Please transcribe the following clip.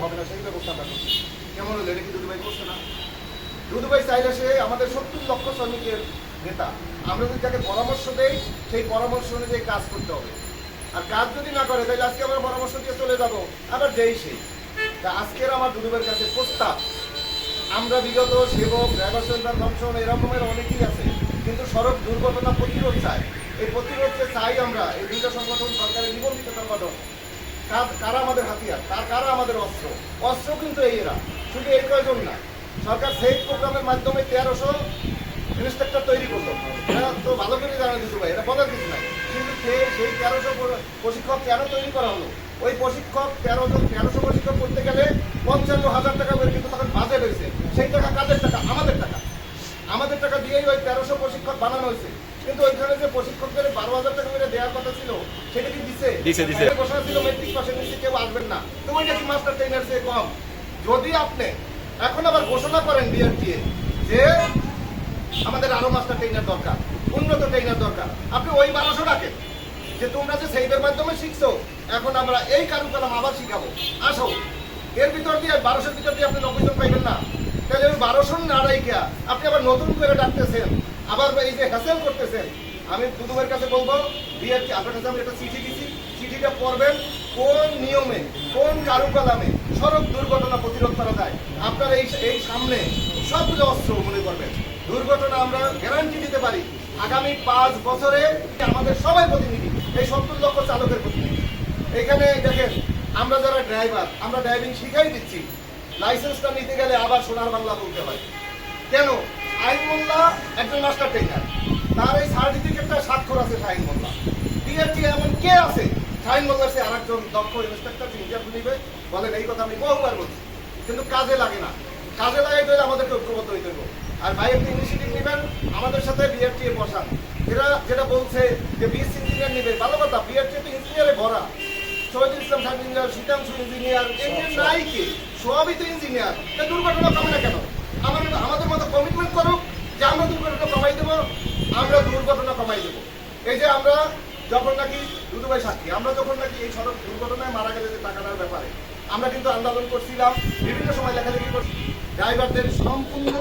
হবে না সেই ব্যবস্থা আমরা করছি। কেমন হলো, এটা কি দুদুভাই করছে না? দুদুভাই চাইলে সে আমাদের 70 লক্ষ শ্রমিকের নেতা, আমরা যদি তাকে পরামর্শ দেই সেই পরামর্শ অনুযায়ী কাজ করতে হবে। আর কাজ যদি না করে তাহলে আজকে আমরা পরামর্শ দিয়ে চলে যাব, আবার যেই সেই। তা আজকের আমার দুদুভাইয়ের কাছে প্রস্তাব, আমরা বিগত সেবক, ড্রাইভার সেন্টার ফাংশন এরকমের অনেকেই আছে, কিন্তু সড়ক দুর্ঘটনা প্রতিরোধ চাই। এই প্রতিরোধকে চাই আমরা। এই দুইটা সংগঠন সরকারের নিবন্ধিত সংগঠন। কারা আমাদের হাতিয়ার, কারা আমাদের অস্ত্র? অস্ত্র কিন্তু এই এরা, শুধু এই প্রয়োজন না। সরকার সেই প্রোগ্রামের মাধ্যমে 1300 ইন্সট্রাক্টর তৈরি করলো, এটা তো ভালো করে জানা দিতে ভাই, এটা বলার কিছু নাই। কিন্তু সেই 1300 প্রশিক্ষক কেন তৈরি করা হলো? ওই প্রশিক্ষক 1300 প্রশিক্ষক করতে গেলে 55,000 টাকা করে কিন্তু তখন বাজেট হয়েছে। সেই টাকা কাদের টাকা? আমাদের টাকা। আমাদের টাকা দিয়েই ওই 1300 প্রশিক্ষক বানানো হয়েছে। কিন্তু ওইখানে যে প্রশিক্ষকদের 12,000 টাকা করে দেওয়ার কথা ছিল, সেটা কি দিছে? ঘোষণা ছিল মেট্রিক পাশের নিচে কেউ আসবেন না। তো ওইটা কি মাস্টার ট্রেনার চেয়ে কম? যদি আপনি এখন আবার ঘোষণা করেন বিআরটিএ যে আমাদের আরো মাস্টার ট্রেনার দরকার, উন্নত ট্রেনার দরকার, আপনি ওই 1200 ডাকেন যে তোমরা যে সেইদের মাধ্যমে শিখছো, এখন আমরা এই কারুকালাম আবার শিখাবো, আসো। এর ভিতর দিয়ে 1200 ভিতর দিয়ে আপনি 90 জন পাইবেন না। তাহলে ওই 1200 না রাইখা আপনি আবার নতুন করে ডাকতেছেন, আবার এই যে হ্যাসেল করতেছেন। আমি দুদুভাইয়ের কাছে বলবো, বিআরটি আপনার কাছে আমি একটা চিঠি দিচ্ছি, চিঠিটা পড়বেন, কোন নিয়মে কোন কারুকালামে সড়ক দুর্ঘটনা প্রতিরোধ করা যায়। আপনারা এই সামনে সবগুলো অস্ত্র মনে করবেন। দুর্ঘটনা আমরা গ্যারান্টি দিতে পারি আগামী 5 বছরে আমাদের সবাই প্রতিনিধি, এই 70 লক্ষ চালকের প্রতিনিধি। এখানে দেখেন, আমরা যারা ড্রাইভার, আমরা ড্রাইভিং শিখাই দিচ্ছি, লাইসেন্সটা নিতে গেলে আবার সোনার বাংলা বলতে হয়। কেন? শাহিন মোল্লা একজন মাস্টার ট্রেনার, তার এই সার্টিফিকেটটা স্বাক্ষর আছে শাহিন মোল্লা। বিআরটি এমন কে আছে শাহিন মোল্লার সে আরেকজন দক্ষ ইন্সপেক্টর ইন্টারভিউ নিবে? বলেন, এই কথা আমি বহুবার বলছি, কিন্তু কাজে লাগে না। কাজে লাগাইতে হলে আমাদেরকে ঐক্যবদ্ধ হইতে হবে। আর ভাই একটা ইনিশিয়েটিভ নেবেন, আমাদের সাথে বিআরটি বসান। এরা যেটা বলছে যে 20 ইঞ্জিনিয়ার নেবে, ভালো কথা, বিআরটি তো ইঞ্জিনিয়ারে ভরা। শহীদুল ইসলাম সাহেব ইঞ্জিনিয়ার, শীতাংশু ইঞ্জিনিয়ার, ইঞ্জিনিয়ার নাই কি? সবই তো ইঞ্জিনিয়ার। দুর্ঘটনা কমে না কেন? আমাদের মতো কমিটমেন্ট করুক যে আমরা দুর্ঘটনা কমাই দেবো, আমরা দুর্ঘটনা কমাই দেবো। এই যে আমরা যখন নাকি দুদুভাই সাক্ষী, আমরা যখন নাকি এই সড়ক দুর্ঘটনায় মারা গেলে যে টাকাটার ব্যাপারে আমরা কিন্তু আন্দোলন করছিলাম, বিভিন্ন সময় লেখালেখি করছি, ড্রাইভারদের সম্পূর্ণ